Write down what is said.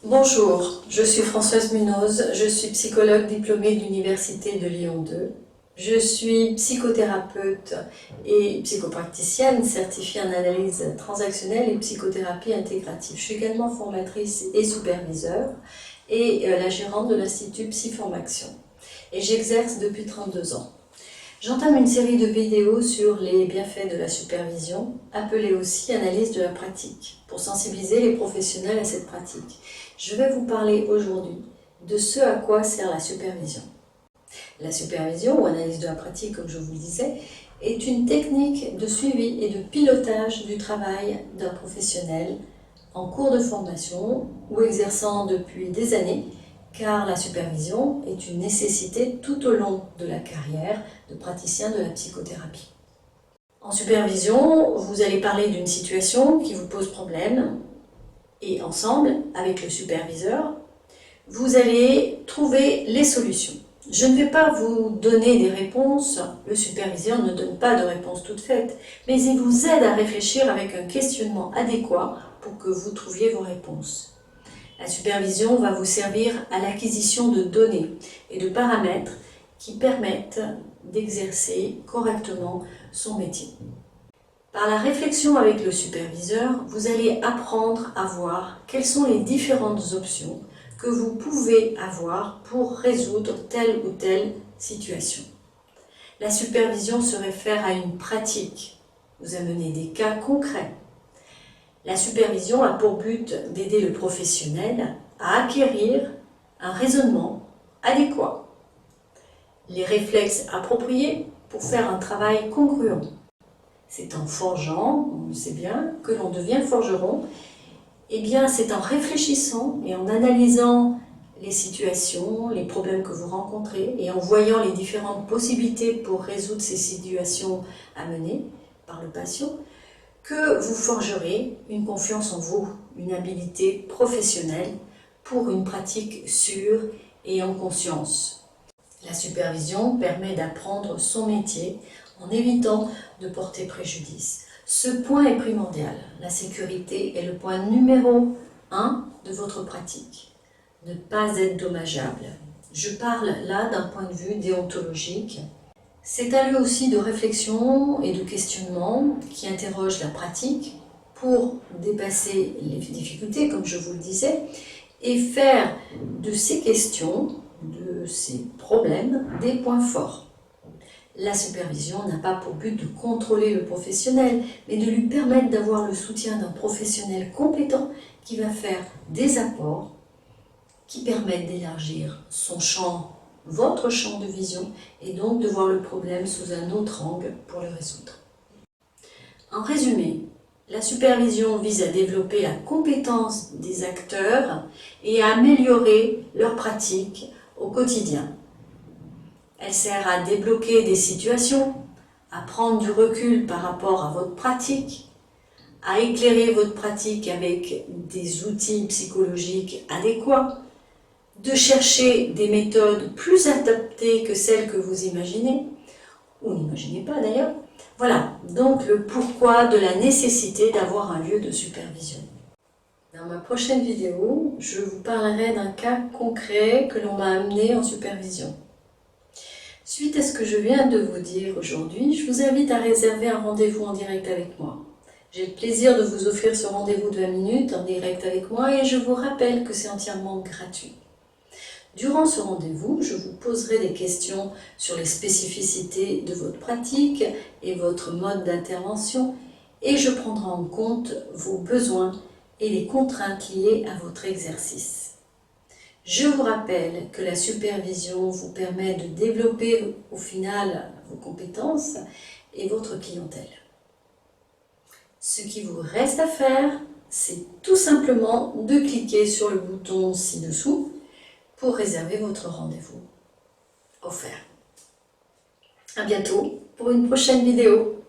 Bonjour, je suis Françoise Munoz, je suis psychologue diplômée de l'Université de Lyon 2. Je suis psychothérapeute et psychopraticienne certifiée en analyse transactionnelle et psychothérapie intégrative. Je suis également formatrice et superviseure et la gérante de l'Institut Psyformation. Et j'exerce depuis 32 ans. J'entame une série de vidéos sur les bienfaits de la supervision, appelée aussi analyse de la pratique, pour sensibiliser les professionnels à cette pratique. Je vais vous parler aujourd'hui de ce à quoi sert la supervision. La supervision, ou analyse de la pratique, comme je vous le disais, est une technique de suivi et de pilotage du travail d'un professionnel en cours de formation ou exerçant depuis des années, car la supervision est une nécessité tout au long de la carrière de praticien de la psychothérapie. En supervision, vous allez parler d'une situation qui vous pose problème et ensemble, avec le superviseur, vous allez trouver les solutions. Je ne vais pas vous donner des réponses, le superviseur ne donne pas de réponse toute faite, mais il vous aide à réfléchir avec un questionnement adéquat pour que vous trouviez vos réponses. La supervision va vous servir à l'acquisition de données et de paramètres qui permettent d'exercer correctement son métier. Par la réflexion avec le superviseur, vous allez apprendre à voir quelles sont les différentes options que vous pouvez avoir pour résoudre telle ou telle situation. La supervision se réfère à une pratique, vous amenez des cas concrets. La supervision a pour but d'aider le professionnel à acquérir un raisonnement adéquat, les réflexes appropriés pour faire un travail congruent. C'est en forgeant, on le sait bien, que l'on devient forgeron. Eh bien, c'est en réfléchissant et en analysant les situations, les problèmes que vous rencontrez et en voyant les différentes possibilités pour résoudre ces situations amenées par le patient, que vous forgerez une confiance en vous, une habileté professionnelle pour une pratique sûre et en conscience. La supervision permet d'apprendre son métier en évitant de porter préjudice. Ce point est primordial. La sécurité est le point numéro 1 de votre pratique. Ne pas être dommageable. Je parle là d'un point de vue déontologique. C'est un lieu aussi de réflexion et de questionnement qui interroge la pratique pour dépasser les difficultés, comme je vous le disais, et faire de ces questions, de ces problèmes, des points forts. La supervision n'a pas pour but de contrôler le professionnel, mais de lui permettre d'avoir le soutien d'un professionnel compétent qui va faire des apports qui permettent d'élargir son champ, votre champ de vision, et donc de voir le problème sous un autre angle pour le résoudre. En résumé, la supervision vise à développer la compétence des acteurs et à améliorer leur pratique au quotidien. Elle sert à débloquer des situations, à prendre du recul par rapport à votre pratique, à éclairer votre pratique avec des outils psychologiques adéquats, de chercher des méthodes plus adaptées que celles que vous imaginez, ou n'imaginez pas d'ailleurs. Voilà, donc le pourquoi de la nécessité d'avoir un lieu de supervision. Dans ma prochaine vidéo, je vous parlerai d'un cas concret que l'on m'a amené en supervision. Suite à ce que je viens de vous dire aujourd'hui, je vous invite à réserver un rendez-vous en direct avec moi. J'ai le plaisir de vous offrir ce rendez-vous de 20 minutes en direct avec moi et je vous rappelle que c'est entièrement gratuit. Durant ce rendez-vous, je vous poserai des questions sur les spécificités de votre pratique et votre mode d'intervention et je prendrai en compte vos besoins et les contraintes liées à votre exercice. Je vous rappelle que la supervision vous permet de développer au final vos compétences et votre clientèle. Ce qui vous reste à faire, c'est tout simplement de cliquer sur le bouton ci-dessous pour réserver votre rendez-vous offert. À bientôt pour une prochaine vidéo.